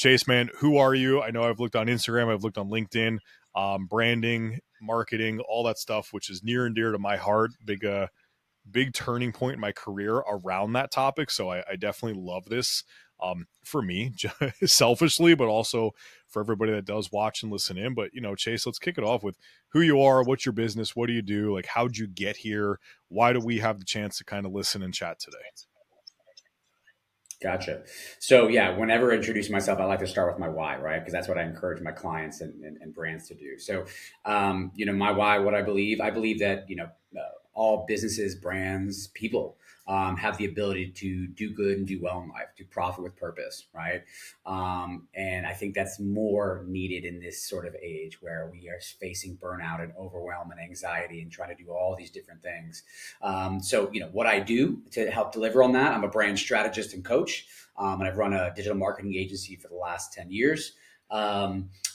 Chase, man, who are you? I know I've looked on Instagram, I've looked on LinkedIn, branding, marketing, all that stuff, which is near and dear to my heart. Big turning point in my career around that topic. So I definitely love this, for me, selfishly, but also for everybody that does watch and listen in. But, Chase, let's kick it off with who you are, what's your business, what do you do? Like, how'd you get here? Why do we have the chance to kind of listen and chat today? Gotcha. So yeah, whenever introducing myself, I like to start with my why, right? Because that's what I encourage my clients and brands to do. So, my why, what I believe that, all businesses, brands, people have the ability to do good and do well in life, to profit with purpose, right? And I think that's more needed in this sort of age where we are facing burnout and overwhelm and anxiety and trying to do all these different things. So, what I do to help deliver on that, I'm a brand strategist and coach, and I've run a digital marketing agency for the last 10 years.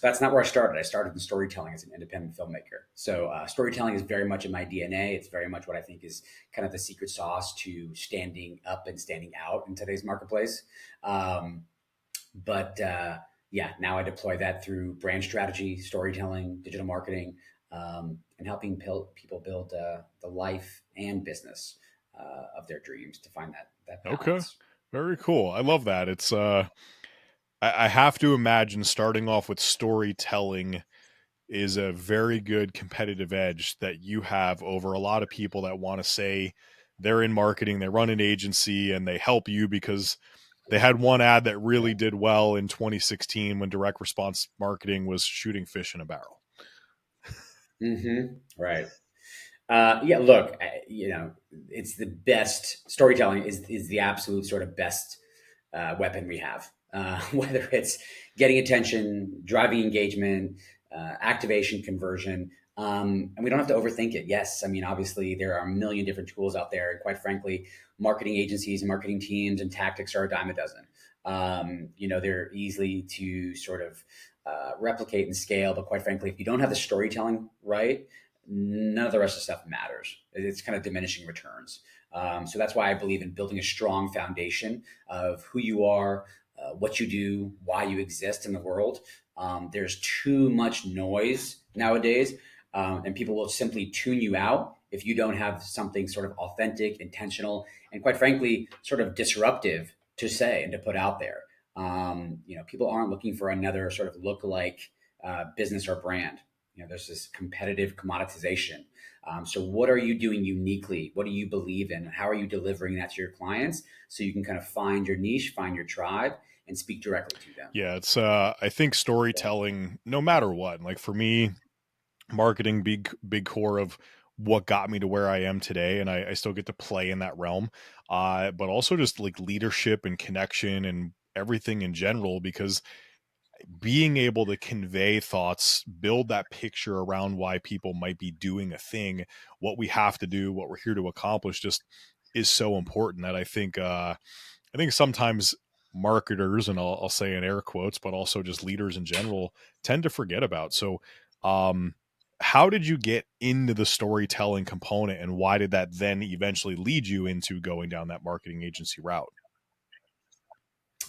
That's not where I started. I started in storytelling as an independent filmmaker. So storytelling is very much in my DNA. It's very much what I think is kind of the secret sauce to standing up and standing out in today's marketplace. But now I deploy that through brand strategy, storytelling, digital marketing, and helping people build the life and business of their dreams to find that Okay. balance. Very cool. I love that. It's, I have to imagine starting off with storytelling is a very good competitive edge that you have over a lot of people that want to say they're in marketing, they run an agency, and they help you because they had one ad that really did well in 2016 when direct response marketing was shooting fish in a barrel. Right. Yeah, look, it's the best storytelling is the absolute sort of best weapon we have. Whether it's getting attention, driving engagement, activation, conversion, and we don't have to overthink it. Yes, I mean obviously there are a million different tools out there, and quite frankly, marketing agencies, marketing teams, and tactics are a dime a dozen. They're easily to sort of replicate and scale, but quite frankly, if you don't have the storytelling right, none of the rest of the stuff matters. It's kind of diminishing returns. So that's why I believe in building a strong foundation of who you are, what you do, why you exist in the world. There's too much noise nowadays, and people will simply tune you out if you don't have something sort of authentic, intentional, and quite frankly, sort of disruptive to say and to put out there. People aren't looking for another sort of look-alike business or brand. There's this competitive commoditization. So what are you doing uniquely? What do you believe in? How are you delivering that to your clients so you can kind of find your niche, find your tribe, and speak directly to them? Yeah, it's I think storytelling, no matter what, like for me, marketing, big core of what got me to where I am today, and I still get to play in that realm. But also just like leadership and connection and everything in general, because being able to convey thoughts, build that picture around why people might be doing a thing, what we have to do, what we're here to accomplish, just is so important that I think sometimes marketers, and I'll say in air quotes, but also just leaders in general, tend to forget about. So, um, how did you get into the storytelling component, and why did that then eventually lead you into going down that marketing agency route?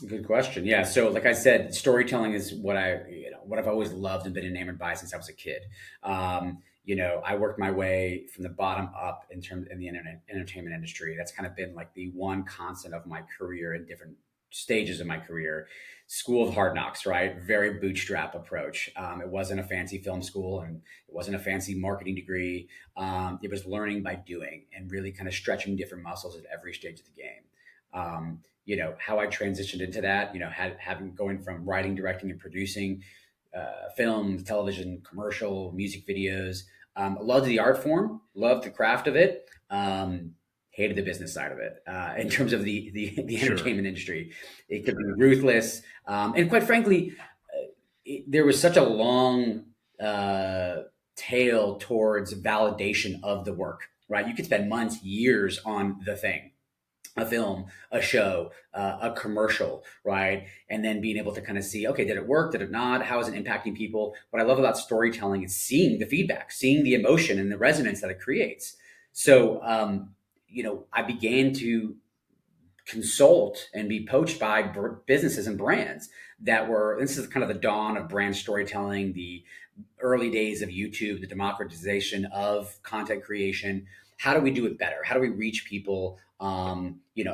Good question. Yeah. So, like I said, storytelling is what I've always loved and been enamored by since I was a kid. I worked my way from the bottom up in the internet entertainment industry. That's kind of been like the one constant of my career in different stages of my career. School of hard knocks, right? Very bootstrap approach. It wasn't a fancy film school, and it wasn't a fancy marketing degree. It was learning by doing and really kind of stretching different muscles at every stage of the game. How I transitioned into that, having going from writing, directing, and producing film, television, commercial, music videos. Loved the art form, loved the craft of it. Hated the business side of it in terms of the Sure. entertainment industry. It could be ruthless, and quite frankly, there was such a long tail towards validation of the work. Right, you could spend months, years on the thing, a film, a show, a commercial, right? And then being able to kind of see, okay, did it work? Did it not? How is it impacting people? What I love about storytelling is seeing the feedback, seeing the emotion and the resonance that it creates. So, I began to consult and be poached by businesses and brands that were, this is kind of the dawn of brand storytelling, the early days of YouTube, the democratization of content creation. How do we do it better? How do we reach people,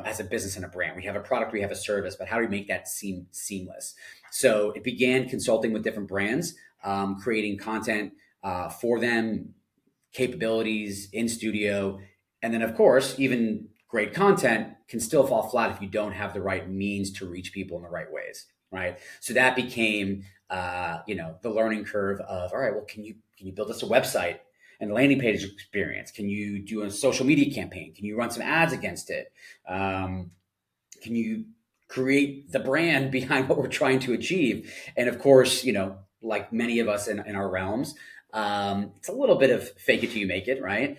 as a business and a brand? We have a product, we have a service, but how do we make that seem seamless? So it began consulting with different brands, creating content for them, capabilities in studio. And then, of course, even great content can still fall flat if you don't have the right means to reach people in the right ways, right? So that became, the learning curve of, all right, well, can you build us a website and a landing page experience? Can you do a social media campaign? Can you run some ads against it? Can you create the brand behind what we're trying to achieve? And of course, like many of us in our realms, it's a little bit of fake it till you make it, right?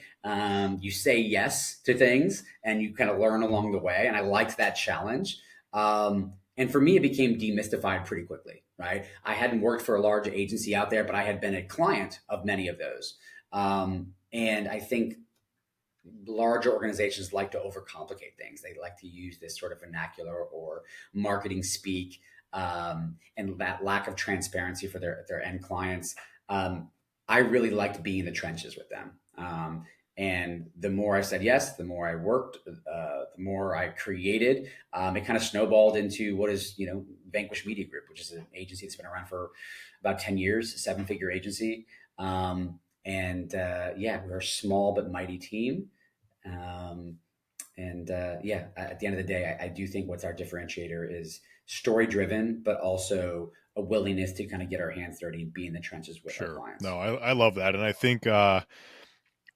You say yes to things and you kind of learn along the way. And I liked that challenge. And for me, it became demystified pretty quickly, right? I hadn't worked for a large agency out there, but I had been a client of many of those. And I think larger organizations like to overcomplicate things. They like to use this sort of vernacular or marketing speak, and that lack of transparency for their end clients. I really liked being in the trenches with them. And the more I said yes, the more I worked, the more I created. It kind of snowballed into what is, Vanquish Media Group, which is an agency that's been around for about 10 years, a 7-figure agency. We're a small but mighty team. At the end of the day, I do think what's our differentiator is story driven, but also a willingness to kind of get our hands dirty and be in the trenches with our Sure. clients. No, I love that. And I think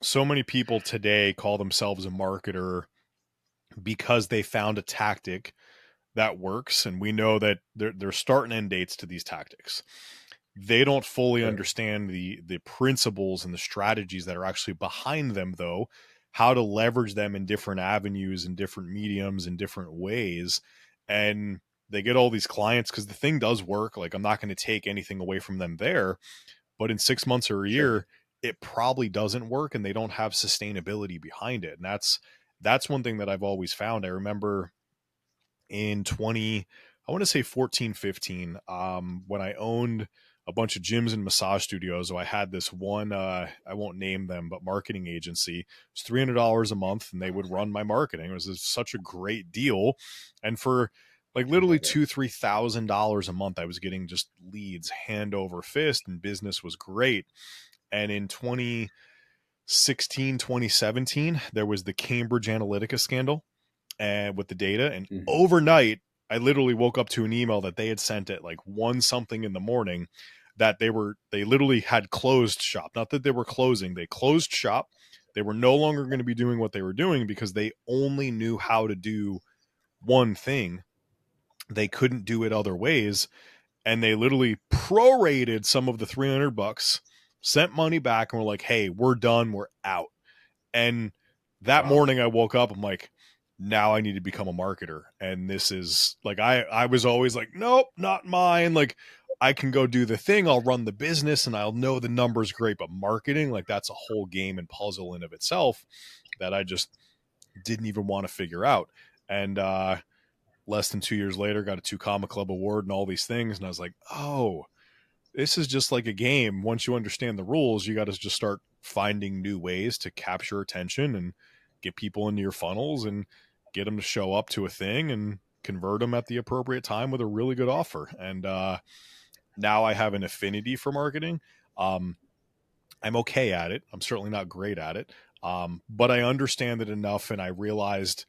so many people today call themselves a marketer because they found a tactic that works. And we know that there's start and end dates to these tactics. They don't fully Sure. understand the principles and the strategies that are actually behind them, though, how to leverage them in different avenues and different mediums in different ways. And they get all these clients because the thing does work. Like, I'm not going to take anything away from them there, but in 6 months or a Sure. year, it probably doesn't work and they don't have sustainability behind it. And that's one thing that I've always found. I remember in 20, I want to say 14, 15, when I owned a bunch of gyms and massage studios. So I had this one, I won't name them, but marketing agency. It was $300 a month and they would run my marketing. It was such a great deal. And for like I literally love it. $2,000-3,000 a month, I was getting just leads hand over fist and business was great. And in 2016, 2017, there was the Cambridge Analytica scandal and with the data. And Hmm. overnight, I literally woke up to an email that they had sent at like 1 something in the morning that they literally had closed shop. Not that they were closing, they closed shop. They were no longer going to be doing what they were doing because they only knew how to do one thing. They couldn't do it other ways. And they literally prorated some of the $300, sent money back, and were like, hey, we're done. We're out. And that Wow. morning I woke up, I'm like, now I need to become a marketer. And this is like, I was always like, nope, not mine. Like, I can go do the thing, I'll run the business and I'll know the numbers great, but marketing, like that's a whole game and puzzle in of itself that I just didn't even want to figure out. And less than 2 years later, got a 2 Comma Club award and all these things. And I was like, oh, this is just like a game. Once you understand the rules, you got to just start finding new ways to capture attention and get people into your funnels and get them to show up to a thing and convert them at the appropriate time with a really good offer. And now I have an affinity for marketing. Um, I'm okay at it. I'm certainly not great at it. But I understand it enough and I realized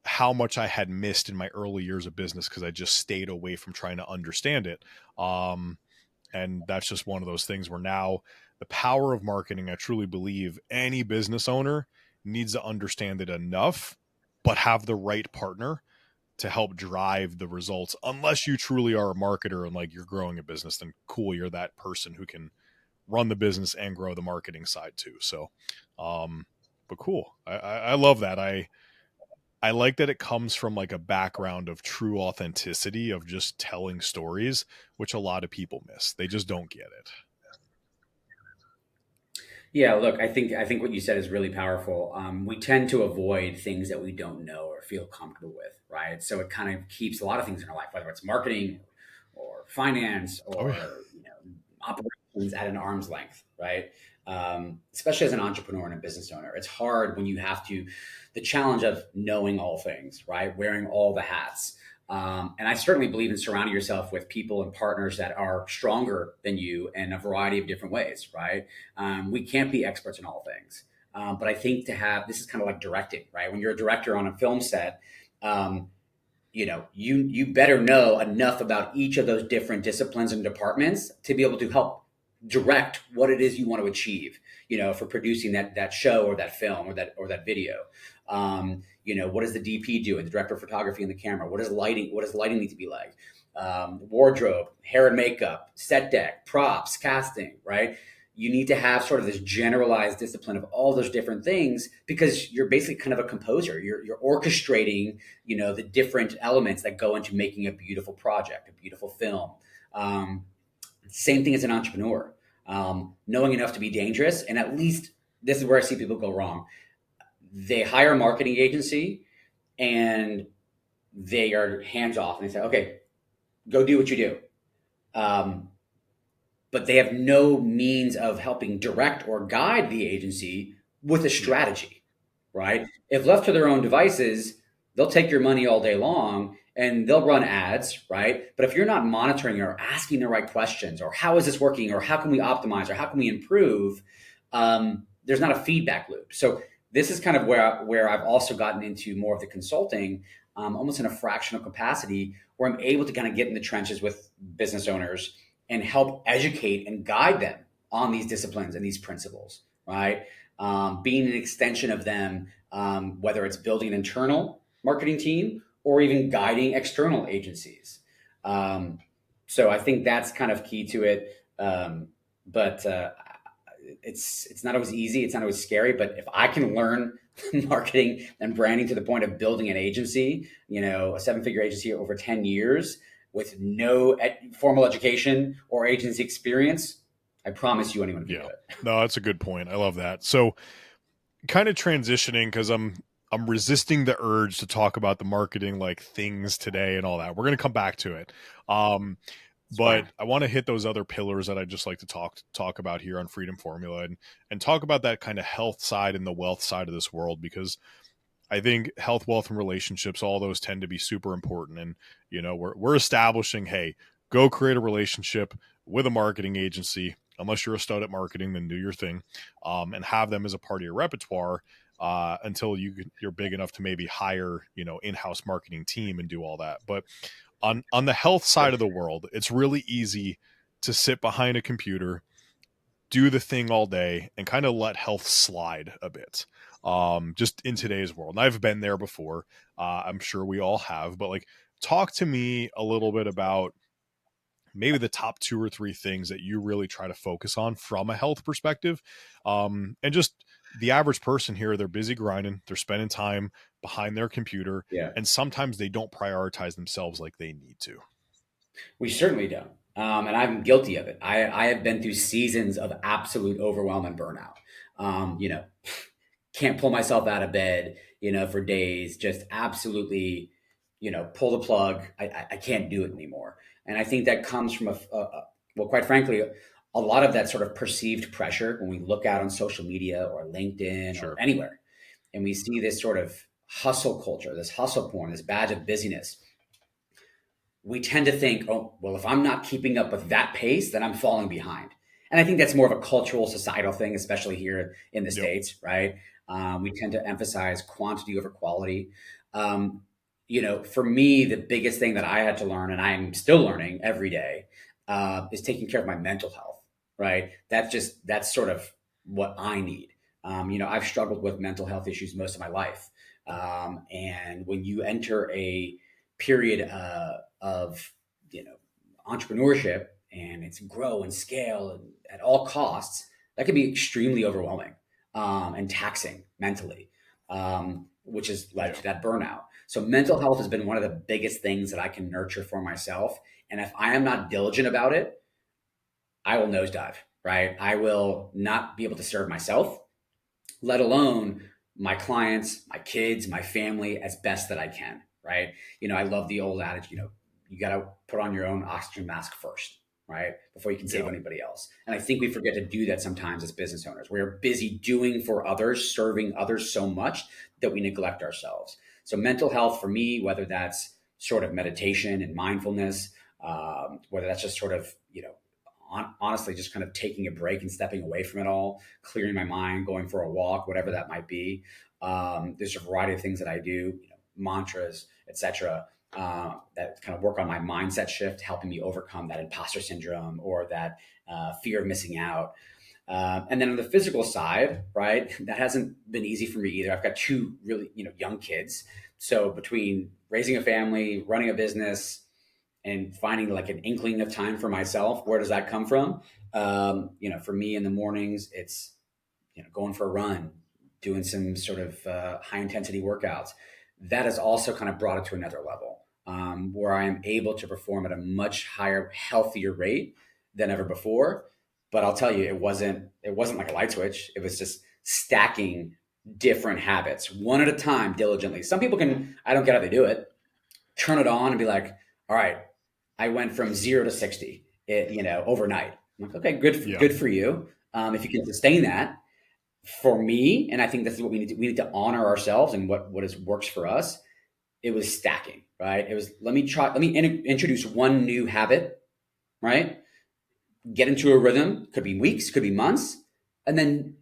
how much I had missed in my early years of business because I just stayed away from trying to understand it. And that's just one of those things where now the power of marketing, I truly believe any business owner needs to understand it enough, but have the right partner to help drive the results. Unless you truly are a marketer and like you're growing a business, then cool, you're that person who can run the business and grow the marketing side too. So, um, but cool. I love that. I like that it comes from like a background of true authenticity of just telling stories, which a lot of people miss. They just don't get it. Yeah, look, I think what you said is really powerful. We tend to avoid things that we don't know or feel comfortable with, right? So it kind of keeps a lot of things in our life, whether it's marketing or finance Oh yeah. or operations at an arm's length, right? Especially as an entrepreneur and a business owner, it's hard when you have to the challenge of knowing all things, right? Wearing all the hats. And I certainly believe in surrounding yourself with people and partners that are stronger than you in a variety of different ways, right? We can't be experts in all things. But I think to have this is kind of like directing, right? When you're a director on a film set, um, you better know enough about each of those different disciplines and departments to be able to help direct what it is you want to achieve. For producing that show or that film or that video. What does the DP do, and the director of photography and the camera? What does lighting need to be like? Wardrobe, hair and makeup, set deck, props, casting, right? You need to have sort of this generalized discipline of all those different things because you're basically kind of a composer. You're orchestrating, the different elements that go into making a beautiful project, a beautiful film. Same thing as an entrepreneur, knowing enough to be dangerous. And at least this is where I see people go wrong. They hire a marketing agency and they are hands off and they say, okay, go do what you do. Um, but they have no means of helping direct or guide the agency with a Yeah. strategy, right? If left to their own devices, they'll take your money all day long and they'll run ads, right? But if you're not monitoring or asking the right questions, or how is this working, or how can we optimize, or how can we improve, there's not a feedback loop. So this is kind of where I've also gotten into more of the consulting, almost in a fractional capacity, where I'm able to kind of get in the trenches with business owners and help educate and guide them on these disciplines and these principles, right? Being an extension of them, whether it's building an internal marketing team or even guiding external agencies. Um, so I think that's kind of key to it. But it's not always easy. It's not always scary. But if I can learn marketing and branding to the point of building an agency, a seven-figure agency over 10 years with no formal education or agency experience, I promise you anyone can do Yeah. it. No, that's a good point. I love that. So kind of transitioning because I'm resisting the urge to talk about the marketing like things today and all that. We're gonna come back to it. Um, It's fine. but I want to hit those other pillars that I just like to talk about here on Freedom Formula and talk about that kind of health side and the wealth side of this world because I think health, wealth, and relationships, all those tend to be super important. And, we're establishing, hey, go create a relationship with a marketing agency. Unless you're a stud at marketing, then do your thing, and have them as a part of your repertoire until you're big enough to maybe hire, in-house marketing team and do all that. But on the health side Sure. of the world, it's really easy to sit behind a computer, do the thing all day, and kind of let health slide a bit. Just in today's world. And I've been there before. I'm sure we all have, but like, talk to me a little bit about maybe the top two or three things that you really try to focus on from a health perspective. And just the average person here, they're busy grinding, they're spending time behind their computer, Yeah. and sometimes they don't prioritize themselves like they need to. We certainly don't. And I'm guilty of it. I have been through seasons of absolute overwhelm and burnout. Um, you know, can't pull myself out of bed, for days, just absolutely, pull the plug. I can't do it anymore. And I think that comes from well, quite frankly, a lot of that sort of perceived pressure when we look out on social media or LinkedIn or Sure. anywhere, and we see this sort of hustle culture, this hustle porn, this badge of busyness. We tend to think, oh, well, if I'm not keeping up with that pace, then I'm falling behind. And I think that's more of a cultural, societal thing, especially here in the Yep. States, right? We tend to emphasize quantity over quality. For me, the biggest thing that I had to learn, and I'm still learning every day, is taking care of my mental health, right? That's sort of what I need. I've struggled with mental health issues most of my life. And when you enter a period of entrepreneurship and it's grow and scale and at all costs, that can be extremely overwhelming and taxing mentally, which has led Yeah. to that burnout. So mental health has been one of the biggest things that I can nurture for myself. And if I am not diligent about it, I will nosedive. right? I will not be able to serve myself, let alone my clients, my kids, my family as best that I can, right? I love the old adage, you got to put on your own oxygen mask first, right? Before you can save Yeah. anybody else. And I think we forget to do that sometimes as business owners. We're busy doing for others, serving others so much that we neglect ourselves. So mental health for me, whether that's sort of meditation and mindfulness, whether that's just sort of, honestly just kind of taking a break and stepping away from it all, clearing my mind, going for a walk, whatever that might be. There's a variety of things that I do, mantras, etc. That kind of work on my mindset shift, helping me overcome that imposter syndrome or that fear of missing out. And then on the physical side, right, that hasn't been easy for me either. I've got two really, young kids. So between raising a family, running a business, and finding like an inkling of time for myself, where does that come from? For me in the mornings, it's going for a run, doing some sort of high intensity workouts. That has also kind of brought it to another level, where I am able to perform at a much higher, healthier rate than ever before. But I'll tell you, it wasn't like a light switch. It was just stacking different habits one at a time diligently. Some people can, I don't get how they do it, turn it on and be like, all right, I went from 0 to 60, overnight. I'm like, okay, Yeah. good for you. If you can sustain that, for me, and I think this is what we need to, honor ourselves and what works for us. It was stacking, right? It was, let me introduce one new habit, right? Get into a rhythm, could be weeks, could be months, and then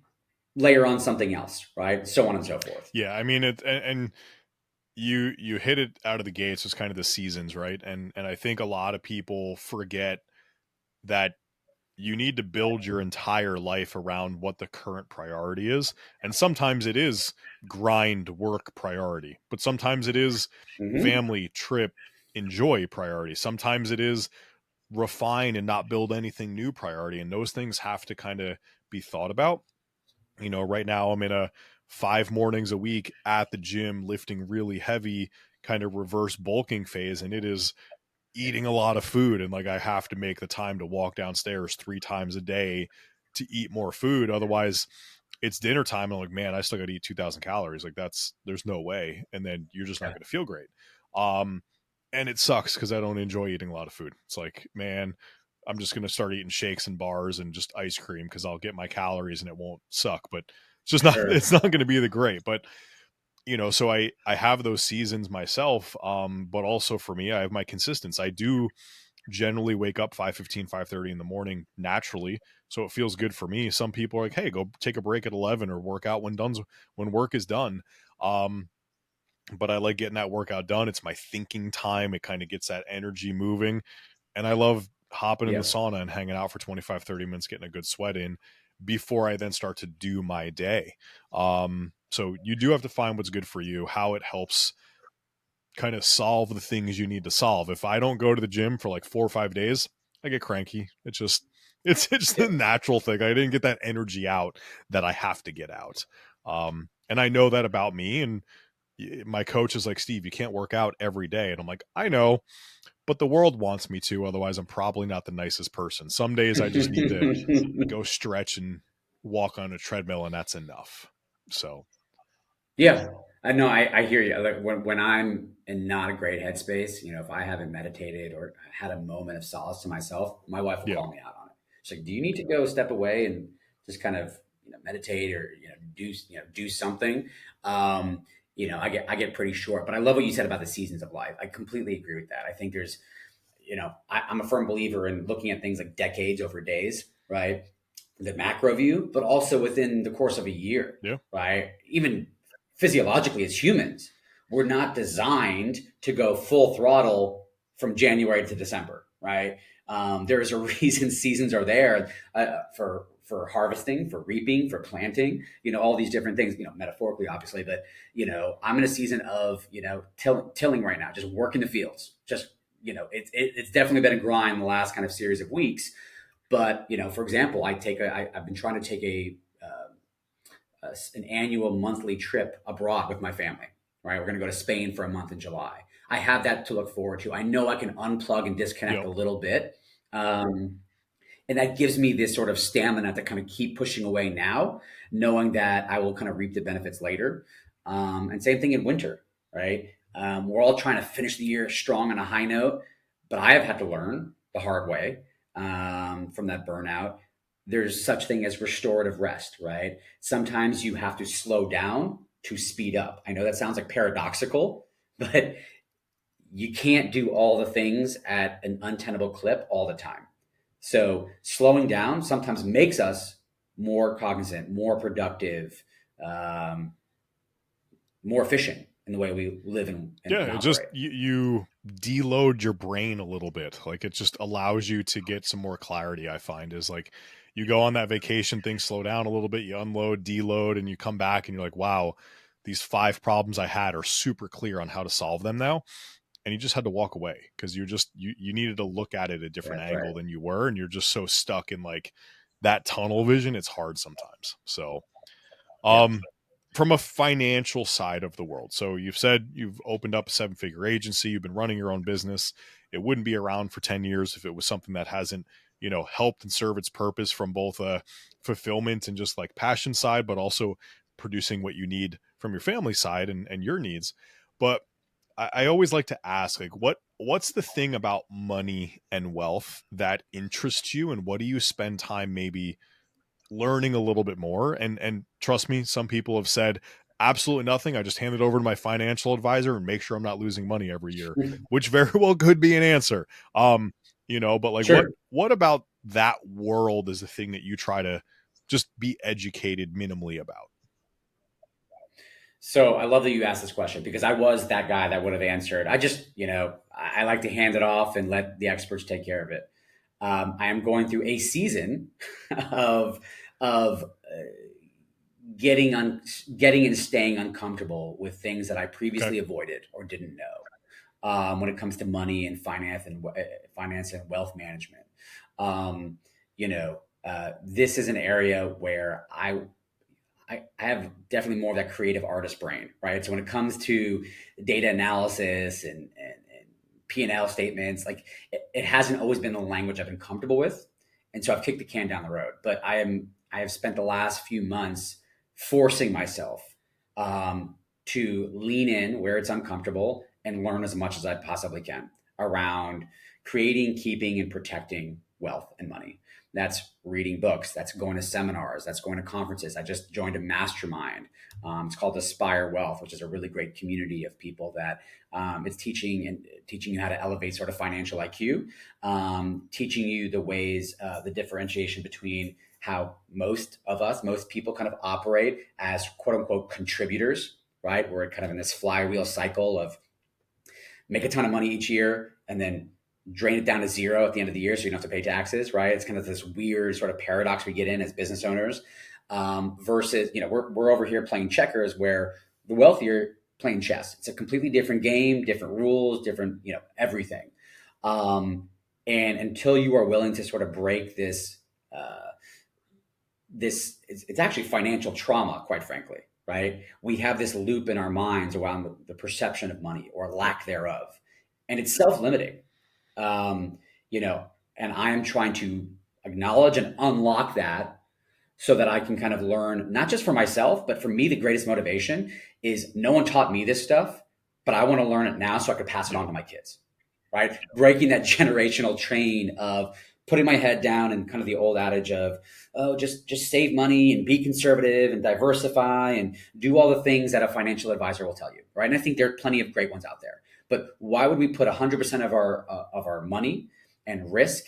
layer on something else, right? So on and so forth. Yeah. I mean, and you hit it out of the gates as kind of the seasons, right? And I think a lot of people forget that you need to build your entire life around what the current priority is. And sometimes it is grind work priority, but sometimes it is Mm-hmm. family trip enjoy priority. Sometimes it is refine and not build anything new priority. And those things have to kind of be thought about. Right now I'm in a 5 mornings a week at the gym lifting really heavy kind of reverse bulking phase, and it is eating a lot of food, and like I have to make the time to walk downstairs 3 times a day to eat more food. Otherwise it's dinner time and I'm like, man, I still got to eat 2000 calories. Like there's no way. And then you're just not Yeah. going to feel great. Um, and it sucks because I don't enjoy eating a lot of food. It's like, man, I'm just going to start eating shakes and bars and just ice cream because I'll get my calories and it won't suck. But it's just not, Sure. it's not going to be the great. But so I have those seasons myself. But also for me, I have my consistency. I do generally wake up 5:15, 5:30 in the morning naturally, so it feels good for me. Some people are like, hey, go take a break at 11 or work out when work is done. um but I like getting that workout done. It's my thinking time. It kind of gets that energy moving, and I love hopping in the Yep. sauna and hanging out for 25, 30 minutes, getting a good sweat in before I then start to do my day. So you do have to find what's good for you, how it helps kind of solve the things you need to solve. If I don't go to the gym for like 4 or 5 days, I get cranky. It's just it's the Yep. natural thing. I didn't get that energy out that I have to get out. And I know that about me. And my coach is like, Steve, you can't work out every day. And I'm like, I know, but the world wants me to. Otherwise, I'm probably not the nicest person. Some days I just need to go stretch and walk on a treadmill, and that's enough. So, Yeah, I know. I hear you. Like when I'm in not a great headspace, if I haven't meditated or had a moment of solace to myself, my wife will yeah, call me out on it. She's like, "Do you need to go step away and just kind of meditate or do something?" I get pretty short, but I love what you said about the seasons of life. I completely agree with that. I think there's I'm a firm believer in looking at things like decades over days, right? The macro view, but also within the course of a year, yeah, right? Even physiologically as humans, we're not designed to go full throttle from January to December, right? There is a reason seasons are there for harvesting, for reaping, for planting, all these different things, metaphorically, obviously, but I'm in a season of tilling right now, just working the fields, just it's definitely been a grind the last kind of series of weeks. But for example, I've been trying to take an annual monthly trip abroad with my family. Right, we're going to go to Spain for a month in July. I have that to look forward to. I know I can unplug and disconnect yep, a little bit. Um, And that gives me this sort of stamina to kind of keep pushing away now, knowing that I will kind of reap the benefits later. And same thing in winter, right? We're all trying to finish the year strong on a high note, but I have had to learn the hard way from that burnout. There's such thing as restorative rest, right? Sometimes you have to slow down to speed up. I know that sounds like paradoxical, but you can't do all the things at an untenable clip all the time. So slowing down sometimes makes us more cognizant, more productive, um, more efficient in the way we live and Yeah, it just operate. you deload your brain a little bit. Like it just allows you to get some more clarity, I find, is like you go on that vacation, things slow down a little bit, you unload, deload, and you come back and you're like, wow, these 5 problems I had are super clear on how to solve them now. And you just had to walk away because you needed to look at it a different That's angle right. than you were, and you're just so stuck in like that tunnel vision, it's hard sometimes. So Yeah. um, from a financial side of the world. So you've said you've opened up a 7-figure agency, you've been running your own business. It wouldn't be around for 10 years if it was something that hasn't, helped and serve its purpose from both a fulfillment and just like passion side, but also producing what you need from your family side and your needs. But I always like to ask, like, what's the thing about money and wealth that interests you, and what do you spend time maybe learning a little bit more? And trust me, some people have said absolutely nothing. I just hand it over to my financial advisor and make sure I'm not losing money every year, which very well could be an answer. But like what Sure. what about that world is the thing that you try to just be educated minimally about? So I love that you asked this question because I was that guy that would have answered. I just, I like to hand it off and let the experts take care of it. I am going through a season of getting and staying uncomfortable with things that I Okay. previously avoided or didn't know when it comes to money and finance and wealth management. Um, this is an area where I have definitely more of that creative artist brain, right? So when it comes to data analysis and P&L statements, like it hasn't always been the language I've been comfortable with. And so I've kicked the can down the road. But I have spent the last few months forcing myself to lean in where it's uncomfortable and learn as much as I possibly can around creating, keeping, and protecting wealth and money. That's reading books. That's going to seminars. That's going to conferences. I just joined a mastermind. It's called Aspire Wealth, which is a really great community of people that it's teaching you how to elevate sort of financial IQ, teaching you the ways, the differentiation between how most people kind of operate as quote unquote contributors, right? We're kind of in this flywheel cycle of make a ton of money each year and then drain it down to zero at the end of the year so you don't have to pay taxes, right? It's kind of this weird sort of paradox we get in as business owners versus, we're over here playing checkers where the wealthier playing chess. It's a completely different game, different rules, different, everything. And until you are willing to sort of break uh, it's actually financial trauma, quite frankly, right? We have this loop in our minds around the perception of money or Yep. lack thereof, and it's self-limiting. um, you know and I am trying to acknowledge and unlock that so that I can kind of learn, not just for myself, but for me the greatest motivation is no one taught me this stuff, but I want to learn it now so I could pass it on Yep. to my kids, right? Breaking that generational chain of putting my head down and kind of the old adage of, oh, just save money and be conservative and diversify and do all the things that a financial advisor will tell you, right? And I think there are plenty of great ones out there. But why would we put 100% of our money and risk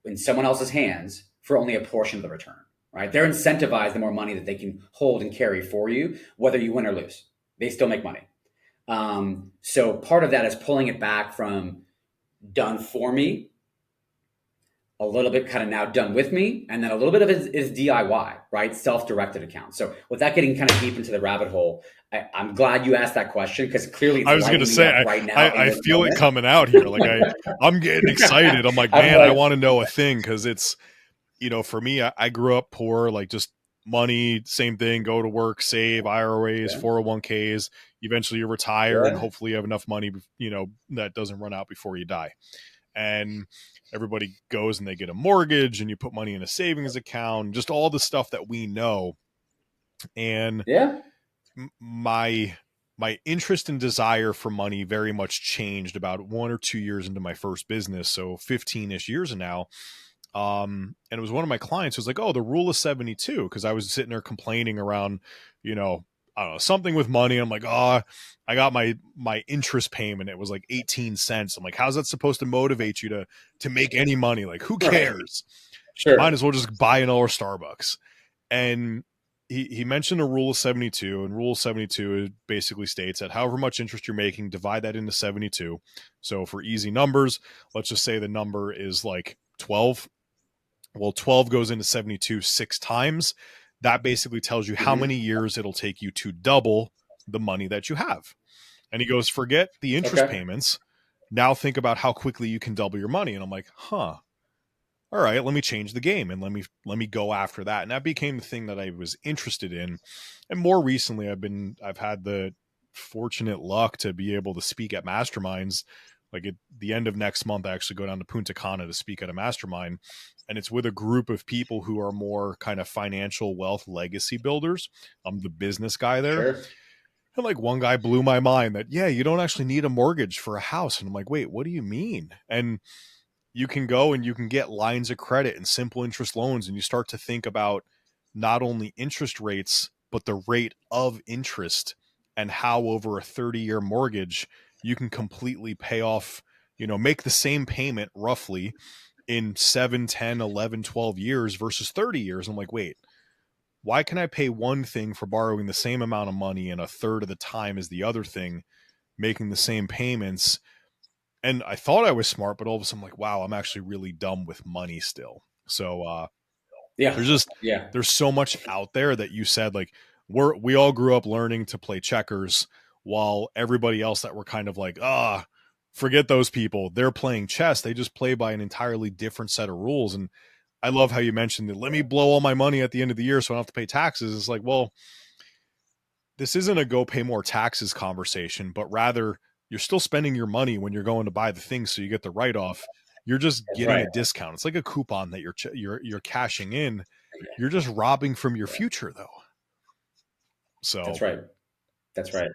in someone else's hands for only a portion of the return, right? They're incentivized the more money that they can hold and carry for you, whether you win or lose. They still make money. So part of that is pulling it back from done for me, a little bit kind of now done with me, and then a little bit of it is DIY, right? Self-directed accounts. So without getting kind of deep into the rabbit hole, I'm glad you asked that question because clearly it's I was gonna lighting me say up right now in I this feel it moment. coming out here. Like I'm getting excited. I'm like, I'm man, I like, want to know a thing because it's for me, I grew up poor, like just money, same thing, go to work, save, IRAs, yeah, 401ks. Eventually you retire and yeah, hopefully you have enough money, that doesn't run out before you die. and everybody goes and they get a mortgage and you put money in a savings account, just all the stuff that we know. And Yeah. my interest and desire for money very much changed about 1 or 2 years into my first business, so 15ish years now. And it was one of my clients who was like, "Oh, the rule of 72," because I was sitting there complaining around, you know, I don't know, something with money. I'm like, "Oh, I got my interest payment. It was like 18 cents." I'm like, "How's that supposed to motivate you to make any money? Like, who Right. cares? Might Sure. as well just buy another Starbucks." And he mentioned a rule of 72, and rule of 72 basically states that however much interest you're making, divide that into 72. So for easy numbers, let's just say the number is like 12. Well, 12 goes into 72 six times. That basically tells you how many Hmm. years it'll take you to double the money that you have. And he goes, forget the interest Okay. payments. Now think about how quickly you can double your money. And I'm like, huh, all right, let me change the game and let me go after that. And that became the thing that I was interested in. And more recently, I've had the fortunate luck to be able to speak at masterminds. Like at the end of next month, I actually go down to Punta Cana to speak at a mastermind, and it's with a group of people who are more kind of financial wealth legacy builders. I'm the business guy there. Sure. And like one guy blew my mind that, yeah, you don't actually need a mortgage for a house. And I'm like, wait, what do you mean? And you can go and you can get lines of credit and simple interest loans, and you start to think about not only interest rates but the rate of interest, and how over a 30-year mortgage you can completely pay off, make the same payment roughly in 7, 10, 11, 12 years versus 30 years. I'm like, wait, why can I pay one thing for borrowing the same amount of money in a third of the time as the other thing, making the same payments? And I thought I was smart, but all of a sudden I'm like, wow, I'm actually really dumb with money still. So Yeah. there's just Yeah. there's so much out there that you said, like, we all grew up learning to play checkers, while everybody else that were kind of like, forget those people. They're playing chess. They just play by an entirely different set of rules. And I love how you mentioned that, let me blow all my money at the end of the year so I don't have to pay taxes. It's like, well, this isn't a go pay more taxes conversation, but rather you're still spending your money when you're going to buy the things so you get the write off. You're just That's getting right. a discount. It's like a coupon that you're cashing in. You're just robbing from your future though. That's So right. That's right.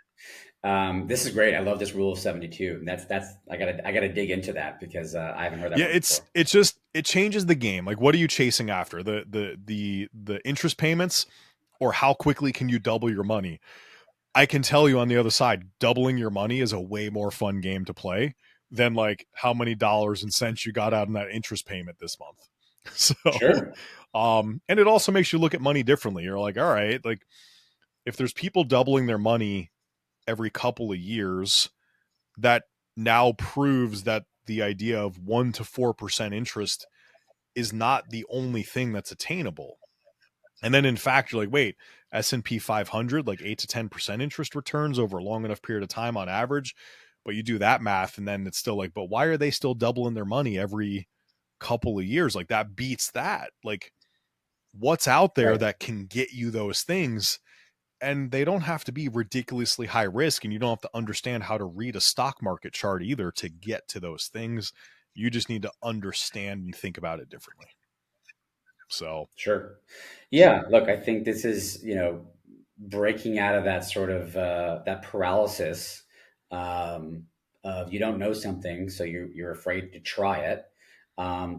This is great. I love this rule of 72. That's I gotta dig into that because I haven't heard that yeah, one before. it changes the game. Like, what are you chasing after? The interest payments, or how quickly can you double your money? I can tell you on the other side, doubling your money is a way more fun game to play than like how many dollars and cents you got out in that interest payment this month. So, Sure. and it also makes you look at money differently. You're like, all right, like if there's people doubling their money every couple of years, that now proves that the idea of 1 to 4% interest is not the only thing that's attainable. And then in fact, you're like, wait, S&P 500, like 8 to 10% interest returns over a long enough period of time on average. But you do that math and then it's still like, but why are they still doubling their money every couple of years? Like that beats that. Like what's out there Right. that can get you those things? And they don't have to be ridiculously high risk, and you don't have to understand how to read a stock market chart either to get to those things. You just need to understand and think about it differently. So Sure. Yeah. Look, I think this is, breaking out of that sort of that paralysis um, of you don't know something, so you're afraid to try it.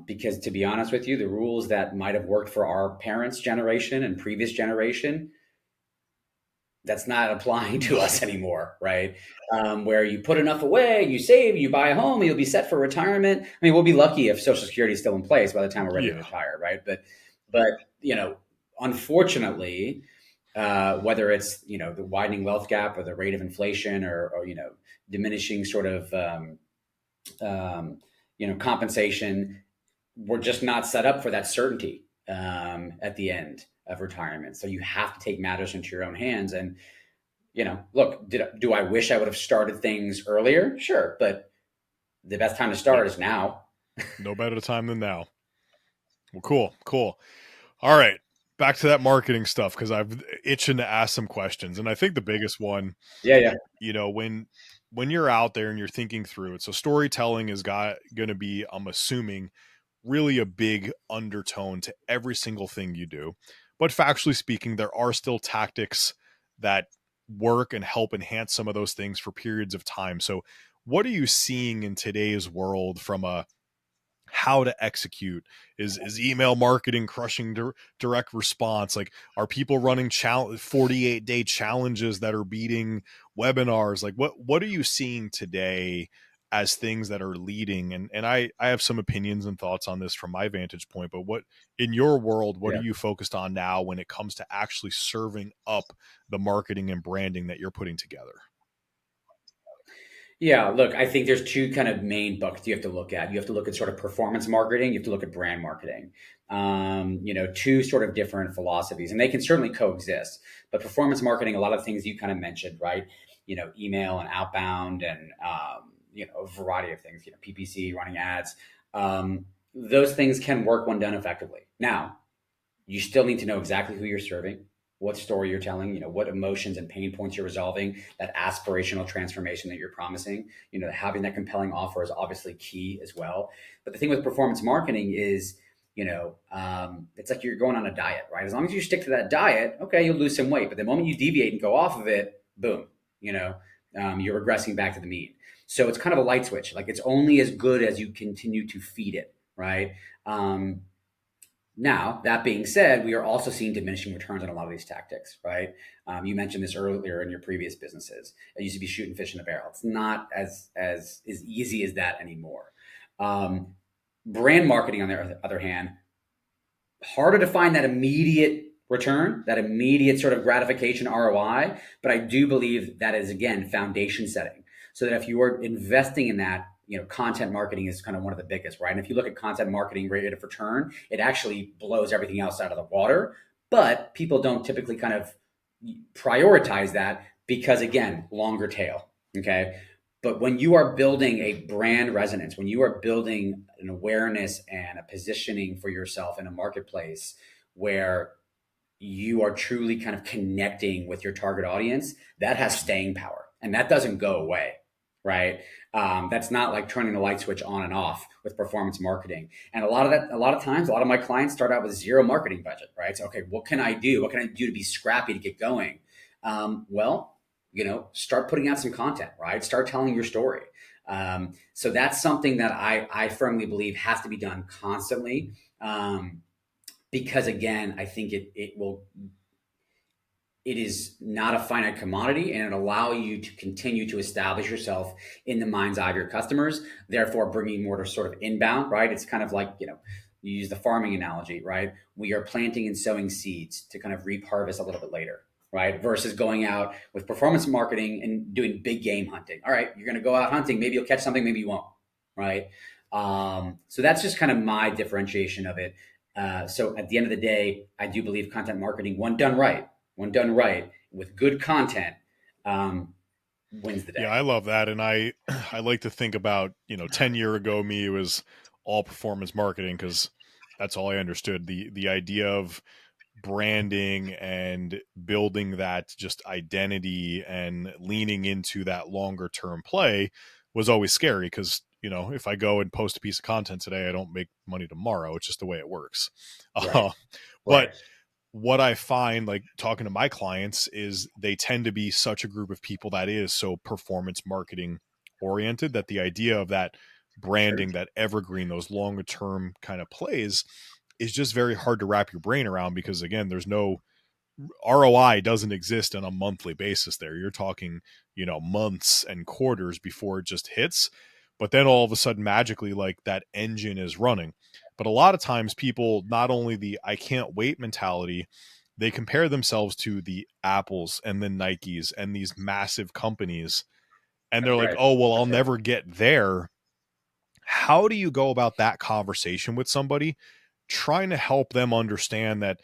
Because to be honest with you, the rules that might have worked for our parents' generation and previous generation, that's not applying to no. us anymore, right? Where you put enough away, you save, you buy a home, you'll be set for retirement. I mean, we'll be lucky if Social Security is still in place by the time we're ready to Yeah. retire, right? But unfortunately, whether it's the widening wealth gap or the rate of inflation or diminishing sort of um, compensation, we're just not set up for that certainty at the end of retirement. So you have to take matters into your own hands. And look, do I wish I would have started things earlier? Sure, but the best time to Yep. start is now. No better time than now. Well, cool. Cool. All right. Back to that marketing stuff, because I've itching to ask some questions. And I think the biggest one, Yeah, yeah, when when you're out there and you're thinking through it, so storytelling is got going to be, I'm assuming, really a big undertone to every single thing you do. But factually speaking, there are still tactics that work and help enhance some of those things for periods of time. So, what are you seeing in today's world from a how to execute? Is email marketing crushing direct response? Like, are people running 48-day challenges that are beating webinars? Like, what are you seeing today as things that are leading? And I have some opinions and thoughts on this from my vantage point, but what in your world, what are Yeah. you focused on now when it comes to actually serving up the marketing and branding that you're putting together? Yeah, look, I think there's two kind of main buckets you have to look at. You have to look at sort of performance marketing. You have to look at brand marketing. Two sort of different philosophies, and they can certainly coexist. But performance marketing, a lot of things you kind of mentioned, right? Email and outbound, and a variety of things. PPC, running ads. Those things can work when done effectively. Now, you still need to know exactly who you're serving, what story you're telling, what emotions and pain points you're resolving, that aspirational transformation that you're promising. Having that compelling offer is obviously key as well. But the thing with performance marketing is, it's like you're going on a diet, right? As long as you stick to that diet, okay, you'll lose some weight. But the moment you deviate and go off of it, boom, you're regressing back to the mean. So it's kind of a light switch. Like, it's only as good as you continue to feed it, right? Now, that being said, we are also seeing diminishing returns on a lot of these tactics, right? You mentioned this earlier in your previous businesses. It used to be shooting fish in a barrel. It's not as easy as that anymore. Brand marketing, on the other hand, harder to find that immediate return, that immediate sort of gratification ROI. But I do believe that is, again, foundation setting. So that if you are investing in that, content marketing is kind of one of the biggest, right? And if you look at content marketing rate of return, it actually blows everything else out of the water. But people don't typically kind of prioritize that because, again, longer tail. Okay. But when you are building a brand resonance, when you are building an awareness and a positioning for yourself in a marketplace where you are truly kind of connecting with your target audience, that has staying power and that doesn't go away, right? That's not like turning the light switch on and off with performance marketing. And a lot of times, a lot of my clients start out with zero marketing budget, right? So, okay, what can I do? What can I do to be scrappy to get going? Well, start putting out some content, right? Start telling your story. So that's something that I firmly believe has to be done constantly. Because again, I think it is not a finite commodity and it allow you to continue to establish yourself in the mind's eye of your customers, therefore bringing more to sort of inbound, right? It's kind of like, you use the farming analogy, right? We are planting and sowing seeds to kind of reap harvest a little bit later, right? Versus going out with performance marketing and doing big game hunting. All right, you're going to go out hunting. Maybe you'll catch something, maybe you won't, right? So that's just kind of my differentiation of it. So at the end of the day, I do believe content marketing, when done right with good content, wins the Yeah, day. I love that. And I I like to think about, 10 year ago me, it was all performance marketing because that's all I understood. The idea of branding and building that just identity and leaning into that longer term play was always scary because, if I go and post a piece of content today, I don't make money tomorrow. It's just the way it works. Right. Uh, but Right. what I find, like talking to my clients, is they tend to be such a group of people that is so performance marketing oriented that the idea of that Sure. branding, that evergreen, those longer term kind of plays is just very hard to wrap your brain around because, again, there's no ROI doesn't exist on a monthly basis there. You're talking, months and quarters before it just hits. But then all of a sudden, magically, like that engine is running. But a lot of times, people, not only the I can't wait mentality, they compare themselves to the Apples and the Nikes and these massive companies. And they're That's like, right. oh, well, I'll That's right. never get there. How do you go about that conversation with somebody, trying to help them understand that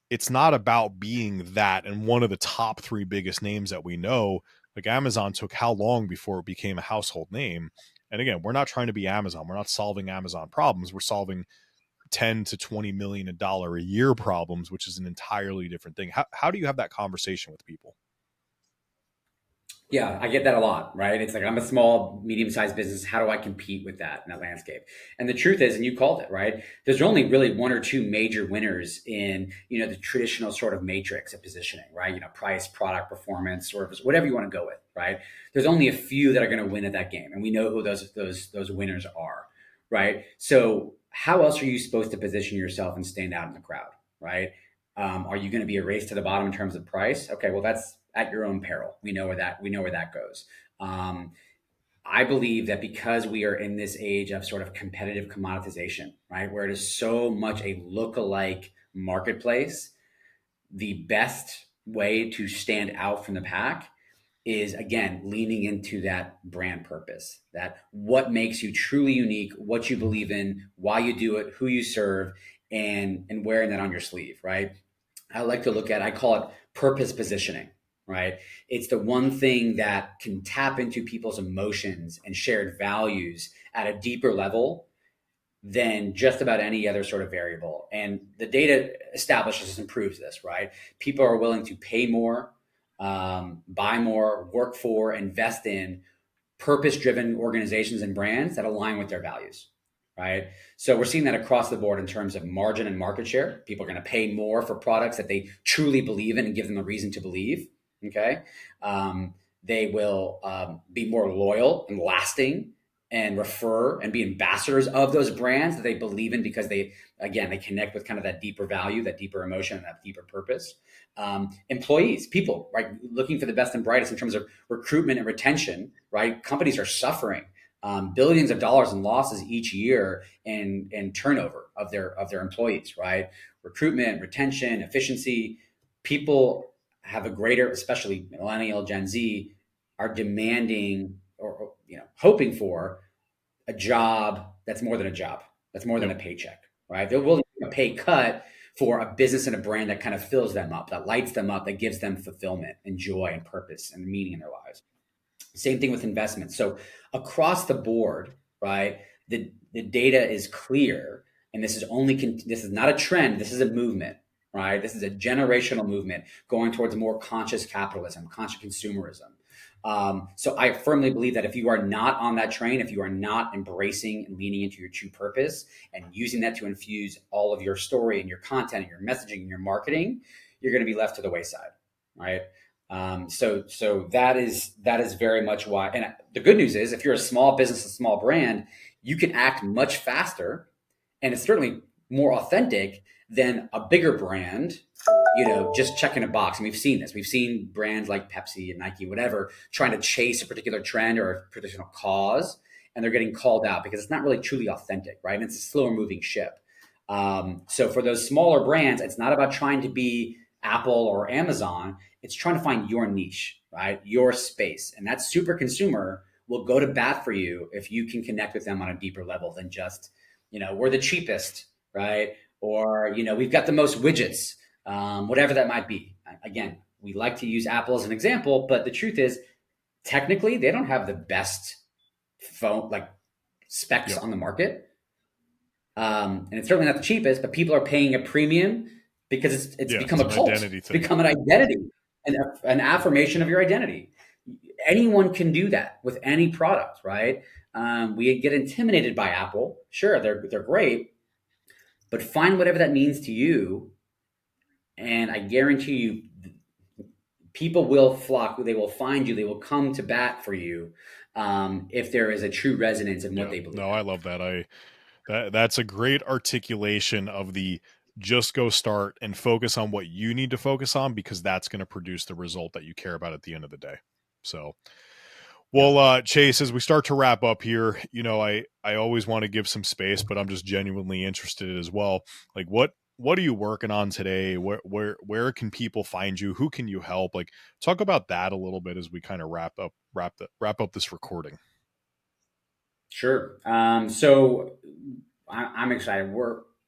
it's not about being that and one of the top three biggest names that we know? Like, Amazon took how long before it became a household name? And again, we're not trying to be Amazon. We're not solving Amazon problems. We're solving 10 to 20 million dollar a year problems, which is an entirely different thing. How do you have that conversation with people? Yeah, I get that a lot, right? It's like I'm a small, medium-sized business. How do I compete with that in that landscape? And the truth is, and you called it, right? There's only really one or two major winners in, the traditional sort of matrix of positioning, right? Price, product, performance, service, whatever you want to go with, right? There's only a few that are going to win at that game, and we know who those winners are, right? So how else are you supposed to position yourself and stand out in the crowd, right? Are you going to be a race to the bottom in terms of price? Okay, well that's at your own peril. We know where that goes. Um, I believe that because we are in this age of sort of competitive commoditization, right, where it is so much a look-alike marketplace, the best way to stand out from the pack is again leaning into that brand purpose, that what makes you truly unique, what you believe in, why you do it, who you serve, and wearing that on your sleeve, right? I like to look at, I call it purpose positioning, right? It's the one thing that can tap into people's emotions and shared values at a deeper level than just about any other sort of variable. And the data establishes and proves this, right? People are willing to pay more, buy more, work for, invest in purpose driven organizations and brands that align with their values, right? So we're seeing that across the board in terms of margin and market share. People are going to pay more for products that they truly believe in and give them a reason to believe. Okay. They will be more loyal and lasting and refer and be ambassadors of those brands that they believe in because they connect with kind of that deeper value, that deeper emotion, and that deeper purpose. Employees, people, right, looking for the best and brightest in terms of recruitment and retention, right? Companies are suffering billions of dollars in losses each year in turnover of their employees, right? Recruitment, retention, efficiency. People have a greater, especially millennial, Gen Z, are demanding or hoping for a job that's more than a job, that's more than Yep. a paycheck, right? They're willing to take a pay cut for a business and a brand that kind of fills them up, that lights them up, that gives them fulfillment and joy and purpose and meaning in their lives. Same thing with investments. So across the board, right? The data is clear, and this is not a trend. This is a movement, right? This is a generational movement going towards more conscious capitalism, conscious consumerism. So I firmly believe that if you are not on that train, if you are not embracing and leaning into your true purpose and using that to infuse all of your story and your content and your messaging and your marketing, you're going to be left to the wayside, right? So that is very much why. And the good news is, if you're a small business, a small brand, you can act much faster, and it's certainly more authentic than a bigger brand. Just checking a box. And we've seen this. We've seen brands like Pepsi and Nike, whatever, trying to chase a particular trend or a particular cause, and they're getting called out because it's not really truly authentic, right? And it's a slower moving ship. So for those smaller brands, it's not about trying to be Apple or Amazon. It's trying to find your niche, right? Your space. And that super consumer will go to bat for you if you can connect with them on a deeper level than just, we're the cheapest, right? Or, we've got the most widgets, whatever that might be. Again, we like to use Apple as an example, but the truth is, technically, they don't have the best phone, like specs Yep. on the market. And it's certainly not the cheapest, but people are paying a premium because it's Yeah, become it's a an cult. identity It's thing. become an identity, an affirmation of your identity. Anyone can do that with any product, right? We get intimidated by Apple. Sure, they're great, but find whatever that means to you, and I guarantee you, people will flock. They will find you. They will come to bat for you if there is a true resonance in what Yeah. they believe No, in. I love that. That's a great articulation of the just go start and focus on what you need to focus on because that's going to produce the result that you care about at the end of the day. So, Yeah. well, Chase, as we start to wrap up here, I always want to give some space, but I'm just genuinely interested as well. Like, what are you working on today? Where can people find you? Who can you help? Like, talk about that a little bit as we kind of wrap up this recording. Sure. So I'm excited.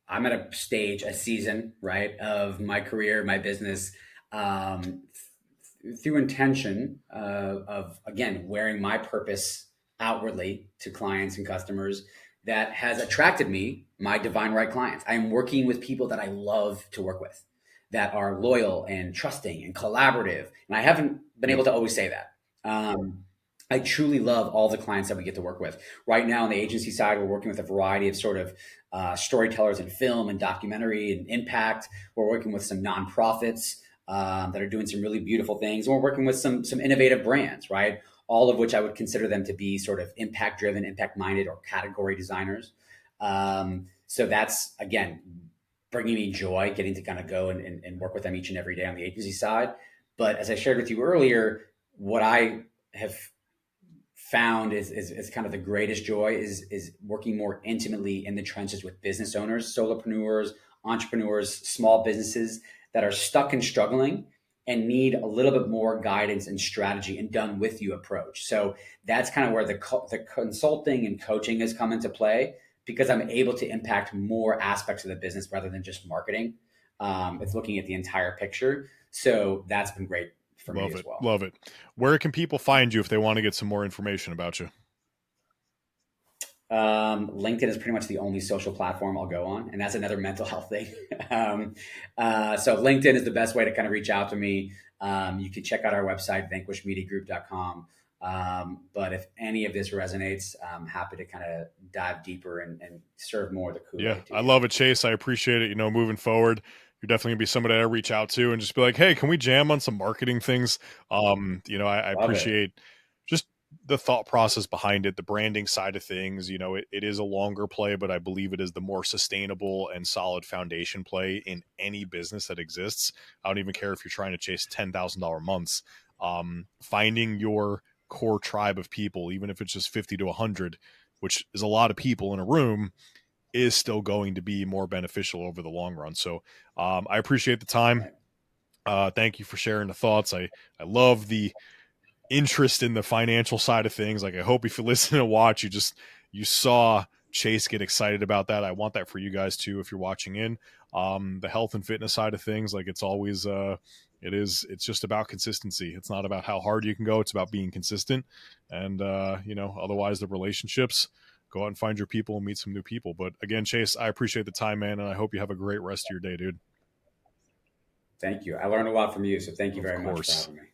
I'm at a stage, a season, right, of my career, my business, um, through intention of again wearing my purpose outwardly to clients and customers that has attracted me my divine right clients. I am working with people that I love to work with, that are loyal and trusting and collaborative, and I haven't been Yep. able to always say that. Um, I truly love all the clients that we get to work with. Right now, on the agency side, we're working with a variety of sort of storytellers in film and documentary and impact. We're working with some nonprofits that are doing some really beautiful things, and we're working with some innovative brands, right? All of which I would consider them to be sort of impact driven, impact minded, or category designers. So that's again bringing me joy, getting to kind of go and work with them each and every day on the agency side. But as I shared with you earlier, what I have found is kind of the greatest joy is working more intimately in the trenches with business owners, solopreneurs, entrepreneurs, small businesses that are stuck and struggling and need a little bit more guidance and strategy and done with you approach. So that's kind of where the consulting and coaching has come into play because I'm able to impact more aspects of the business rather than just marketing. It's looking at the entire picture. So that's been great for me Love as it. well. Love it. Where can people find you if they want to get some more information about you? LinkedIn is pretty much the only social platform I'll go on, and that's another mental health thing. So LinkedIn is the best way to kind of reach out to me. You can check out our website, vanquishmediagroup.com. But if any of this resonates, I'm happy to kind of dive deeper and serve more of the Yeah, Kool-Aid to I you. love it, Chase. I appreciate it. Moving forward, you're definitely gonna be somebody I reach out to and just be like, hey, can we jam on some marketing things? I Love it. appreciate just the thought process behind it, the branding side of things. It is a longer play, but I believe it is the more sustainable and solid foundation play in any business that exists. I don't even care if you're trying to chase $10,000 months. Finding your core tribe of people, even if it's just 50 to 100, which is a lot of people in a room, is still going to be more beneficial over the long run. So I appreciate the time. Right. Thank you for sharing the thoughts. I love the interest in the financial side of things. Like I hope if you listen and watch, you saw Chase get excited about that. I want that for you guys too if you're watching in. The health and fitness side of things, like it's always it's just about consistency. It's not about how hard you can go, it's about being consistent. And otherwise the relationships, go out and find your people and meet some new people. But again, Chase, I appreciate the time, man, and I hope you have a great rest of your day, dude. Thank you. I learned a lot from you, so thank you Of very much for course. having me.